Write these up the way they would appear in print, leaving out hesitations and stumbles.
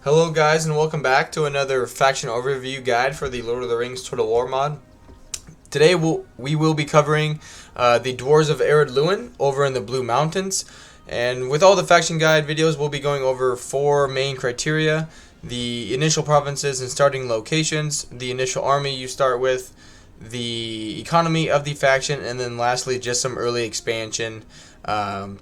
Hello guys and welcome back to another faction overview guide for the Lord of the Rings Total War mod. Today we will be covering the Dwarves of Ered Luin over in the Blue Mountains. And with all the faction guide videos, we'll be going over 4 main criteria: the initial provinces and starting locations, the initial army you start with, the economy of the faction, and then lastly just some early expansion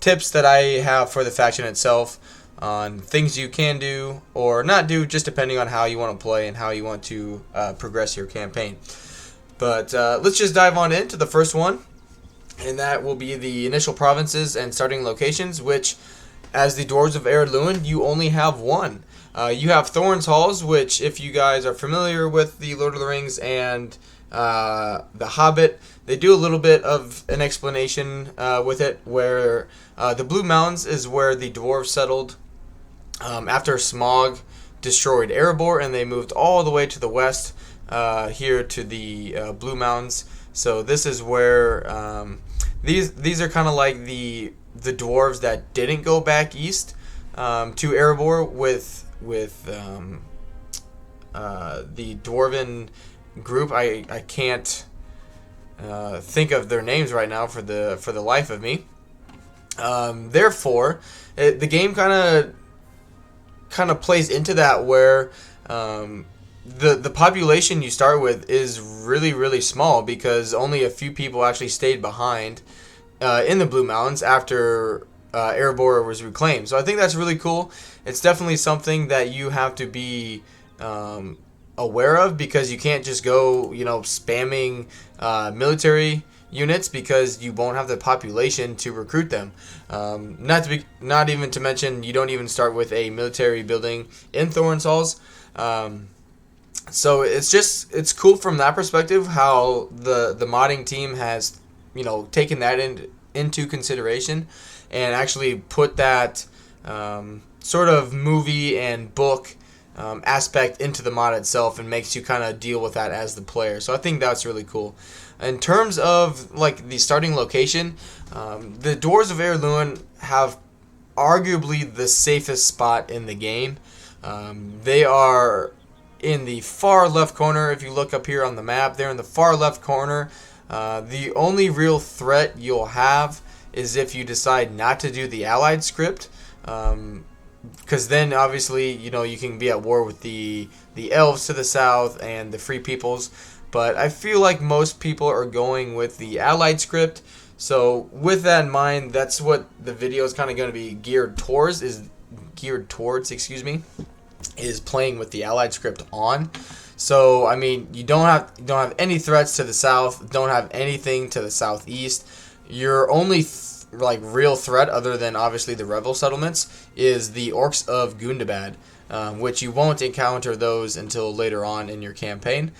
tips that I have for the faction itself on things you can do or not do, just depending on how you want to play and how you want to progress your campaign. But let's just dive on into the first one, and that will be the initial provinces and starting locations, which, as the Dwarves of Ered Luin, you only have one. You have Thorin's Halls, which, if you guys are familiar with the Lord of the Rings and The Hobbit, they do a little bit of an explanation with it, where the Blue Mountains is where the dwarves settled after Smaug destroyed Erebor, and they moved all the way to the west here to the Blue Mountains. So this is where these are kind of like the dwarves that didn't go back east to Erebor with the dwarven group. I can't think of their names right now for the life of me. Therefore, the game kind of plays into that, where the population you start with is really small, because only a few people actually stayed behind in the Blue Mountains after Erebor was reclaimed. So I think that's really cool. It's definitely something that you have to be aware of, because you can't just go spamming military units, because you won't have the population to recruit them. Not even to mention, you don't even start with a military building in Thorin's Halls. So it's cool from that perspective, how the modding team has taken that into consideration and actually put that sort of movie and book aspect into the mod itself, and makes you kind of deal with that as the player. So I think that's really cool. In terms of like the starting location, the Dwarves of Ered Luin have arguably the safest spot in the game. They are in the far left corner. If you look up here on the map, they're in the far left corner. The only real threat you'll have is if you decide not to do the allied script, because then obviously you can be at war with the elves to the south and the free peoples. But I feel like most people are going with the allied script. So with that in mind, that's what the video is kind of going to be geared towards, is playing with the allied script on. So I mean, you don't have any threats to the south, don't have anything to the southeast. Your only real threat, other than obviously the rebel settlements, is the orcs of Gundabad, which you won't encounter those until later on in your campaign.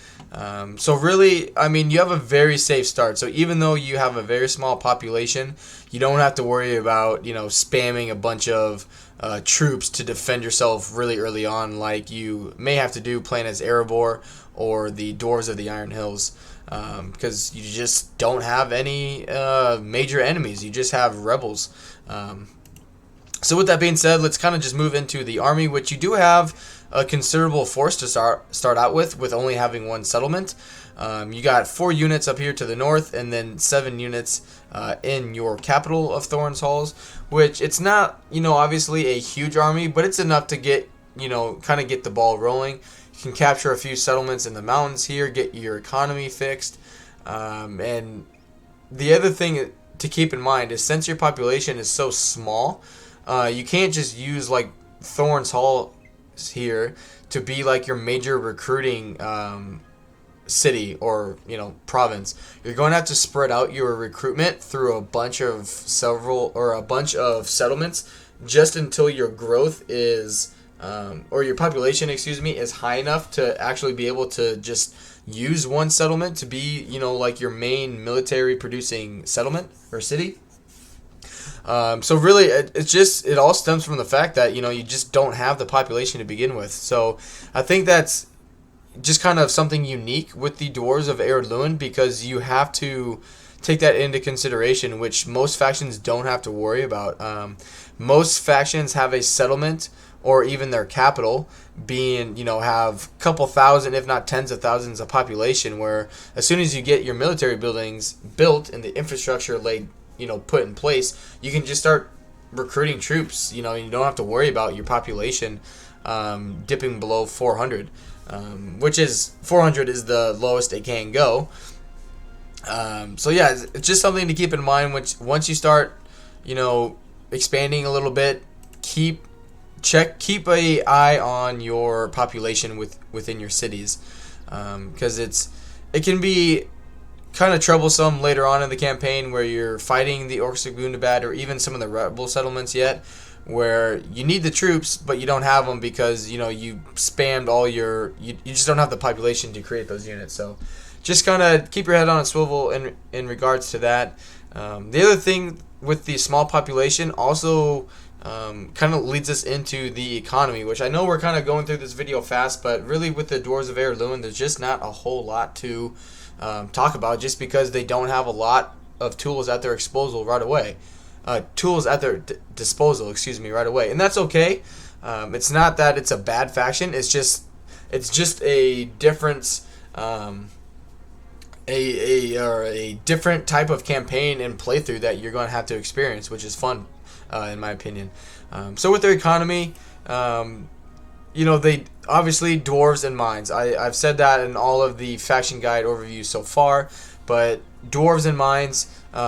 So really, I mean, you have a very safe start. So even though you have a very small population, you don't have to worry about spamming a bunch of troops to defend yourself really early on, like you may have to do playing as Erebor or the Dwarves of the Iron Hills, because you just don't have any major enemies. You just have rebels. So with that being said, let's kind of just move into the army, which you do have a considerable force to start out with only having one settlement. You got 4 units up here to the north, and then 7 units in your capital of Thorin's Halls, which it's not, obviously a huge army, but it's enough to get, kind of get the ball rolling. You can capture a few settlements in the mountains here, get your economy fixed. And the other thing to keep in mind is, since your population is so small, you can't just use like Thorin's Hall here to be like your major recruiting city or province. You're going to have to spread out your recruitment through a bunch of settlements, just until your growth is or your population, is high enough to actually be able to just use one settlement to be like your main military producing settlement or city. So really, it all stems from the fact that you just don't have the population to begin with. So I think that's just kind of something unique with the Dwarves of Ered Luin, because you have to take that into consideration, which most factions don't have to worry about. Most factions have a settlement or even their capital being, have a couple thousand, if not tens of thousands of population, where as soon as you get your military buildings built and the infrastructure laid, put in place, you can just start recruiting troops. You don't have to worry about your population dipping below 400, which is 400 is the lowest it can go. So yeah, it's just something to keep in mind. Once you start, expanding a little bit, keep a eye on your population within your cities, because it can be kind of troublesome later on in the campaign where you're fighting the Orcs of Gundabad or even some of the rebel settlements yet, where you need the troops but you don't have them because you spammed all you just don't have the population to create those units. So just kind of keep your head on a swivel in regards to that. The other thing with the small population also kind of leads us into the economy, which I know we're kind of going through this video fast, but really with the Dwarves of Ered Luin, there's just not a whole lot to talk about, just because they don't have a lot of tools at their disposal right away. Right away, and that's okay. It's not that it's a bad faction. It's just a difference. A different type of campaign and playthrough that you're going to have to experience, which is fun, in my opinion. So with their economy, they obviously dwarves and mines. I've said that in all of the faction guide overviews so far, but dwarves and mines.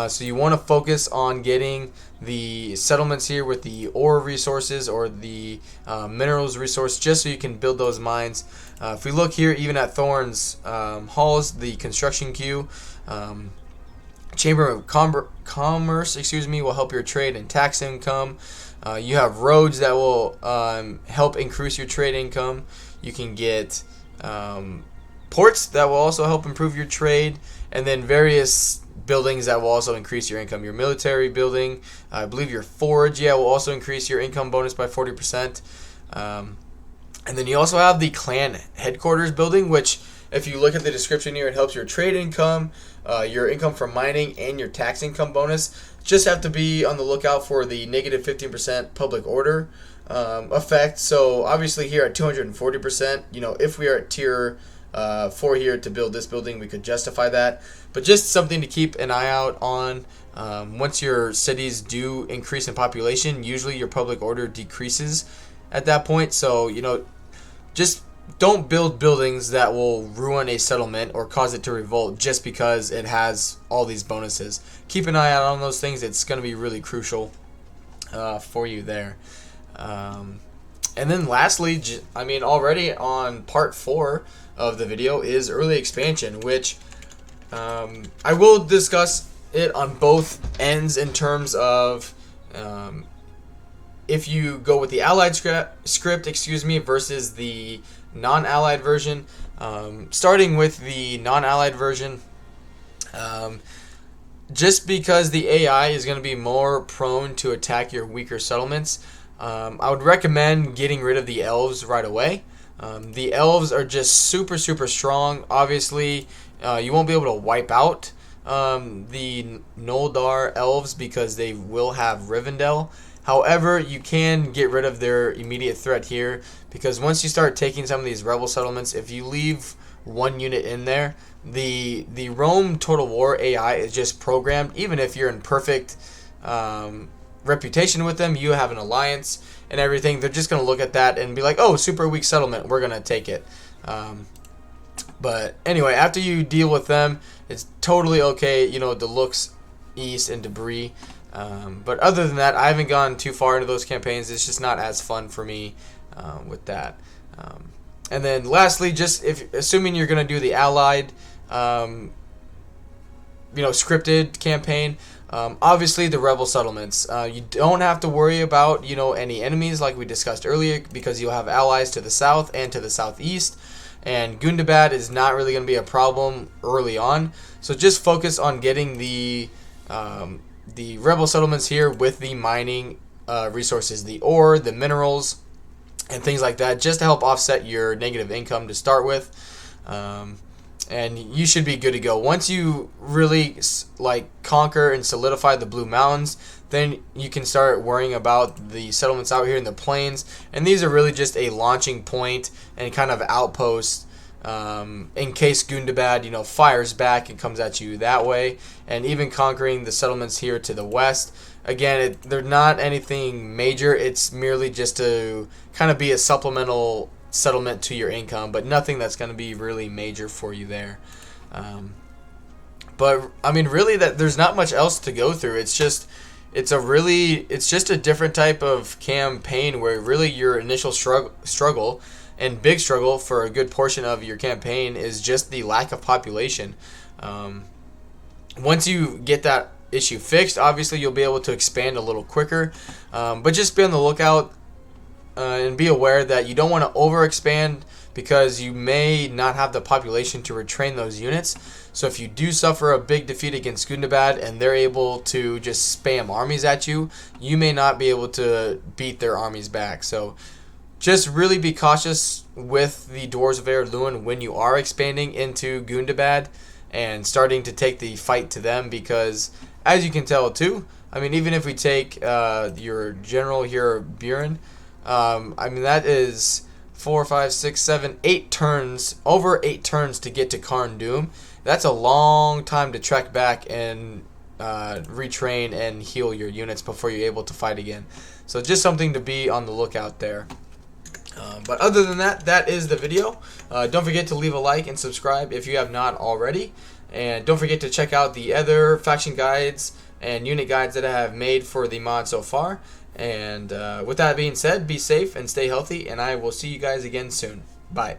So you want to focus on getting the settlements here with the ore resources or the minerals resource, just so you can build those mines. If we look here, even at Thorn's halls, the construction queue, Chamber of Commerce, will help your trade and tax income. You have roads that will help increase your trade income. You can get ports that will also help improve your trade, and then various buildings that will also increase your income. Your military building, I believe your forge, will also increase your income bonus by 40%. And then you also have the clan headquarters building, which, if you look at the description here, it helps your trade income, your income from mining, and your tax income bonus. Just have to be on the lookout for the negative 15% public order effect. So obviously here at 240%, if we are at tier 4 here to build this building, we could justify that. But just something to keep an eye out on. Once your cities do increase in population, usually your public order decreases at that point. So, just don't build buildings that will ruin a settlement or cause it to revolt just because it has all these bonuses. Keep an eye out on those things. It's going to be really crucial for you there. And then lastly, already on part 4 of the video is early expansion, which I will discuss it on both ends in terms of if you go with the allied script, versus the non-allied version. Starting with the non-allied version, just because the AI is going to be more prone to attack your weaker settlements, I would recommend getting rid of the elves right away. The elves are just super strong. Obviously, you won't be able to wipe out the LOTR elves because they will have Rivendell. However, you can get rid of their immediate threat here, because once you start taking some of these rebel settlements, if you leave one unit in there, the Rome Total War AI is just programmed. Even if you're in perfect reputation with them, you have an alliance and everything, they're just going to look at that and be like, oh, super weak settlement, we're going to take it. But anyway, after you deal with them, it's totally okay, to looks east and debris. But other than that, I haven't gone too far into those campaigns. It's just not as fun for me with that. And then lastly, just assuming you're going to do the allied, scripted campaign, obviously the rebel settlements, you don't have to worry about any enemies like we discussed earlier, because you'll have allies to the south and to the southeast, and Gundabad is not really going to be a problem early on. So just focus on getting the rebel settlements here with the mining resources, the ore, the minerals, and things like that, just to help offset your negative income to start with. And you should be good to go. Once you really conquer and solidify the Blue Mountains, then you can start worrying about the settlements out here in the plains. And these are really just a launching point and kind of outpost in case Gundabad, fires back and comes at you that way. And even conquering the settlements here to the west. Again, they're not anything major. It's merely just to kind of be a supplemental settlement to your income, but nothing that's going to be really major for you there. But I mean, really, that there's not much else to go through. It's just a different type of campaign where really your initial struggle and big struggle for a good portion of your campaign is just the lack of population. Once you get that issue fixed, obviously you'll be able to expand a little quicker, but just be on the lookout and be aware that you don't want to overexpand because you may not have the population to retrain those units. So if you do suffer a big defeat against Gundabad and they're able to just spam armies at you, you may not be able to beat their armies back. So just really be cautious with the Dwarves of Ered Luin when you are expanding into Gundabad and starting to take the fight to them, because as you can tell too, I mean, even if we take your general here, Buren, I mean, that is 4, 5, 6, 7, 8 turns, over 8 turns to get to Karn Doom. That's a long time to trek back and retrain and heal your units before you're able to fight again. So just something to be on the lookout there. But other than that, that is the video. Don't forget to leave a like and subscribe if you have not already. And don't forget to check out the other faction guides and unit guides that I have made for the mod so far. And with that being said, be safe and stay healthy, and I will see you guys again soon. Bye.